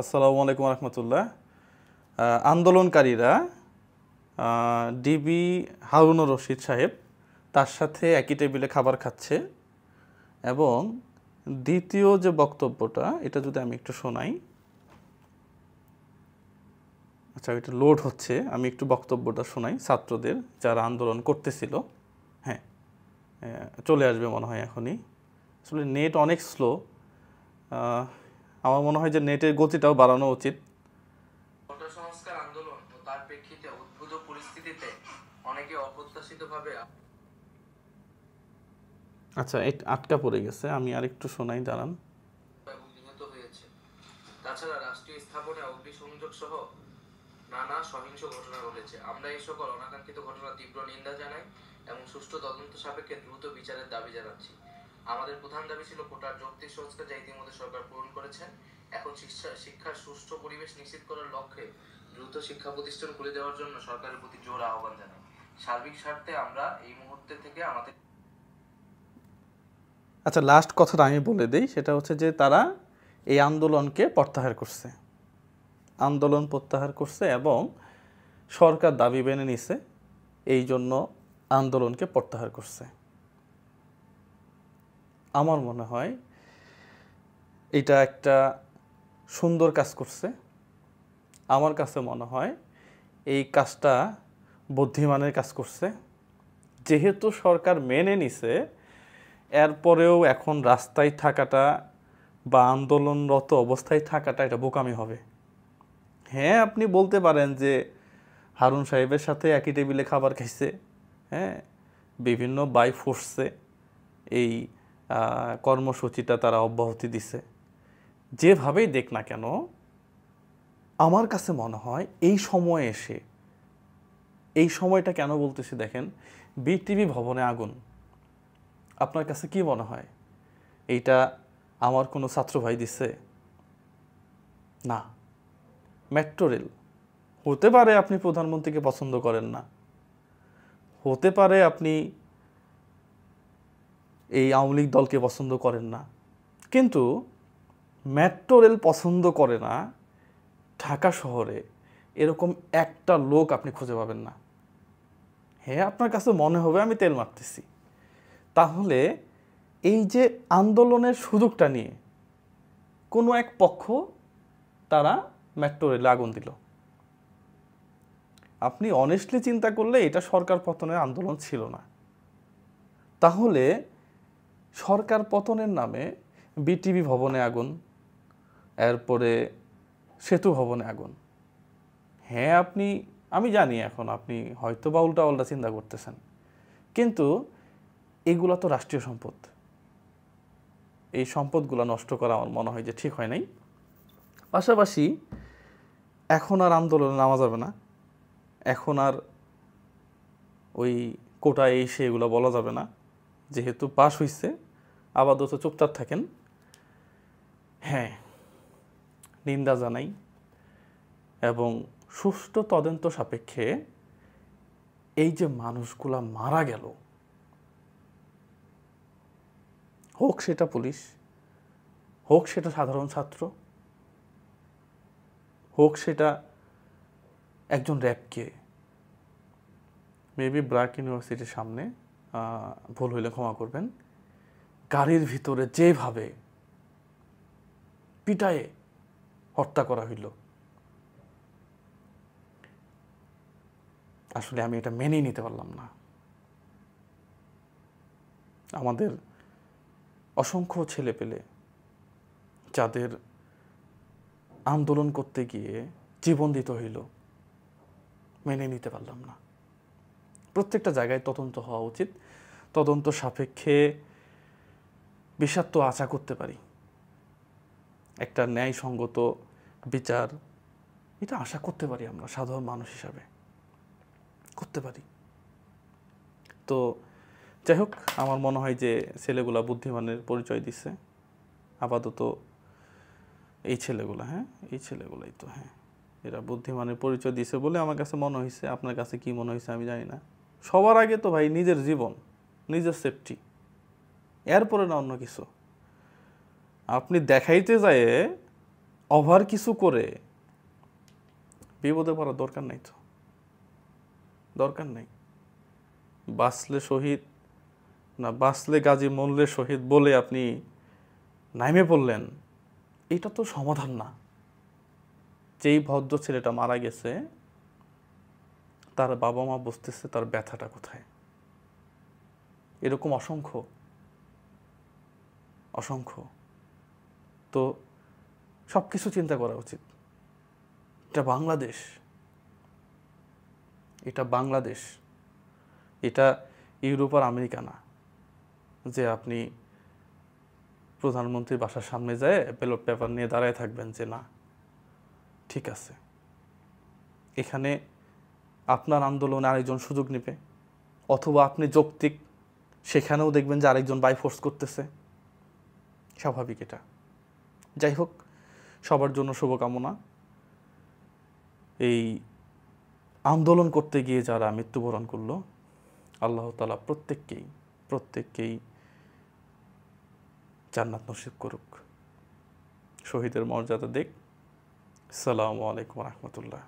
আসসালামু আলাইকুম রহমতুল্লাহ। আন্দোলনকারীরা ডিবি হারুনুর রশিদ সাহেব তার সাথে একই টেবিলে খাবার খাচ্ছে এবং দ্বিতীয় যে বক্তব্যটা এটা যদি আমি একটু শোনাই। আচ্ছা, এটা লোড হচ্ছে, আমি একটু বক্তব্যটা শোনাই ছাত্রদের যারা আন্দোলন করতেছিল। হ্যাঁ, চলে আসবে মনে হয় এখনই। আসলে নেট অনেক স্লো, আমার মনে হয় যে নেটের গতিটাও বাড়ানো উচিত। কোটা সংস্কার আন্দোলন ও তার প্রেক্ষিতে উদ্ভূত পরিস্থিতিতে অনেকে অপ্রত্যাশিতভাবে আচ্ছা, আটকা পড়ে গেছে, আমি আরেকটু শোনাই, দাঁড়ান। এবং নিহত হয়েছে। তাছাড়া রাষ্ট্রীয় স্থাপনে অগ্নিসংযোগ সহ নানা সহিংস ঘটনা ঘটেছে। আমরা এই সকল অনাকাঙ্ক্ষিত ঘটনার তীব্র নিন্দা জানাই এবং সুষ্ঠু তদন্ত সাপেক্ষে দ্রুত বিচারের দাবি জানাচ্ছি। আমাদের প্রধান দাবি ছিল কোটার যৌক্তিক সংস্কার, যা ইতিমধ্যে সরকার পূরণ করেছেন। এখন শিক্ষার সুষ্ঠু পরিবেশ নিশ্চিত করার লক্ষ্যে দ্রুত শিক্ষা প্রতিষ্ঠান খুলে দেওয়ার জন্য সরকারের প্রতি জোর আহ্বান জানাই। সার্বিক স্বার্থে আমরা এই মুহূর্তে থেকে আমাদের আচ্ছা, লাস্ট কথাটা আমি বলে দিই, সেটা হচ্ছে যে তারা এই আন্দোলনকে প্রত্যাহার করছে, আন্দোলন প্রত্যাহার করছে এবং সরকার দাবি মেনে নিছে, এই জন্য আন্দোলনকে প্রত্যাহার করছে। আমার মনে হয় এটা একটা সুন্দর কাজ করছে। আমার কাছে মনে হয় এই কাজটা বুদ্ধিমানের কাজ করছে। যেহেতু সরকার মেনে নিছে, এরপরেও এখন রাস্তায় থাকাটা বা আন্দোলনরত অবস্থায় থাকাটা এটা বোকামি হবে। হ্যাঁ, আপনি বলতে পারেন যে হারুন সাহেবের সাথে একই টেবিলে খাবার খাইছে, হ্যাঁ, বিভিন্ন বাই ফোর্সে এই কর্মসূচিটা তারা অব্যাহতি দিছে। যেভাবেই দেখ না কেন, আমার কাছে মনে হয় এই সময়ে এসে, এই সময়টা কেন বলতেছি দেখেন, বিটিভি ভবনে আগুন, আপনার কাছে কি মনে হয় এইটা আমার কোনো ছাত্র ভাই দিছে? না। মেট্রো রেল, হতে পারে আপনি প্রধানমন্ত্রীকে পছন্দ করেন না, হতে পারে আপনি এই আওয়ামী লীগ দলকে পছন্দ করেন না, কিন্তু মেট্রো রেল পছন্দ করে না ঢাকা শহরে এরকম একটা লোক আপনি খুঁজে পাবেন না। হ্যাঁ, আপনার কাছে মনে হবে আমি তেল মারতেছি। তাহলে এই যে আন্দোলনের সুযোগটা নিয়ে কোনো এক পক্ষ তারা মেট্রো রেলে আগুন দিল, আপনি অনেস্টলি চিন্তা করলে এটা সরকার পতনের আন্দোলন ছিল না। তাহলে সরকার পতনের নামে বিটিভি ভবনে আগুন, এরপরে সেতু ভবনে আগুন। হ্যাঁ, আমি জানি এখন আপনি হয়তো বা উল্টা চিন্তা করতেছেন, কিন্তু এগুলো তো রাষ্ট্রীয় সম্পদ। এই সম্পদগুলো নষ্ট করা আমার মনে হয় যে ঠিক হয় নাই। পাশাপাশি এখন আর আন্দোলনে নামা যাবে না, এখন আর ওই কোটা এই সেগুলো বলা যাবে না, যেহেতু পাশ হইছে। আপাতত চুপচাপ থাকেন। হ্যাঁ, নিন্দা জানাই এবং সুষ্ঠু তদন্ত সাপেক্ষে এই যে মানুষগুলা মারা গেল, হোক সেটা পুলিশ, হোক সেটা সাধারণ ছাত্র, হোক সেটা একজন র্যাবকে, মেবি ব্র্যাক ইউনিভার্সিটির সামনে, ভুল হইলে ক্ষমা করবেন, গাড়ির ভিতরে যেভাবে পিটায়ে হত্যা করা হইল, আসলে আমি এটা মেনেই নিতে পারলাম না। আমাদের অসংখ্য ছেলে পেলে যাদের আন্দোলন করতে গিয়ে জীবন দিতে হইল, মেনে নিতে পারলাম না। প্রত্যেকটা জায়গায় তদন্ত হওয়া উচিত, তদন্ত সাপেক্ষে বিষাক্ত আশা করতে পারি, একটা ন্যায়সঙ্গত বিচার এটা আশা করতে পারি, আমরা সাধারণ মানুষ হিসাবে করতে পারি। তো যাই হোক, আমার মনে হয় যে ছেলেগুলা বুদ্ধিমানের পরিচয় দিচ্ছে আপাতত। এই ছেলেগুলা, হ্যাঁ, এই ছেলেগুলাই তো, হ্যাঁ, এরা বুদ্ধিমানের পরিচয় দিছে বলে আমার কাছে মনে হয়েছে। আপনার কাছে কি মনে হয়েছে আমি জানি না। সবার আগে তো ভাই নিজের জীবন, নিজের সেফটি, এরপরে না অন্য কিছু। আপনি দেখাইতে যায় ওভার কিছু করে বিপদে পড়ার দরকার নেই, তো দরকার নেই। বাঁচলে শহীদ না বাঁচলে গাজী, মরলে শহীদ বলে আপনি নাইমে পড়লেন, এটা তো সমাধান না। যেই ভদ্র ছেলেটা মারা গেছে তার বাবা মা বুঝতেছে তার ব্যথাটা কোথায়। এরকম অসংখ্য অসংখ্য। তো সব কিছু চিন্তা করা উচিত। এটা বাংলাদেশ, এটা বাংলাদেশ, এটা ইউরোপ আর আমেরিকা না যে আপনি প্রধানমন্ত্রীর বাসার সামনে যায় ব্যালট পেপার নিয়ে দাঁড়ায় থাকবেন যে না ঠিক আছে। এখানে আপনার আন্দোলনে আরেকজন সুযোগ নেবে, অথবা আপনি যৌক্তিক, সেখানেও দেখবেন যে আরেকজন বাই ফোর্স করতেছে। স্বাভাবিক এটা। যাই হোক, সবার জন্য শুভকামনা। এই আন্দোলন করতে গিয়ে যারা মৃত্যুবরণ করলো, আল্লাহ তাআলা প্রত্যেককেই জান্নাত নসিব করুক, শহীদের মর্যাদা দিক। আসসালামু আলাইকুম ওয়া রাহমাতুল্লাহ।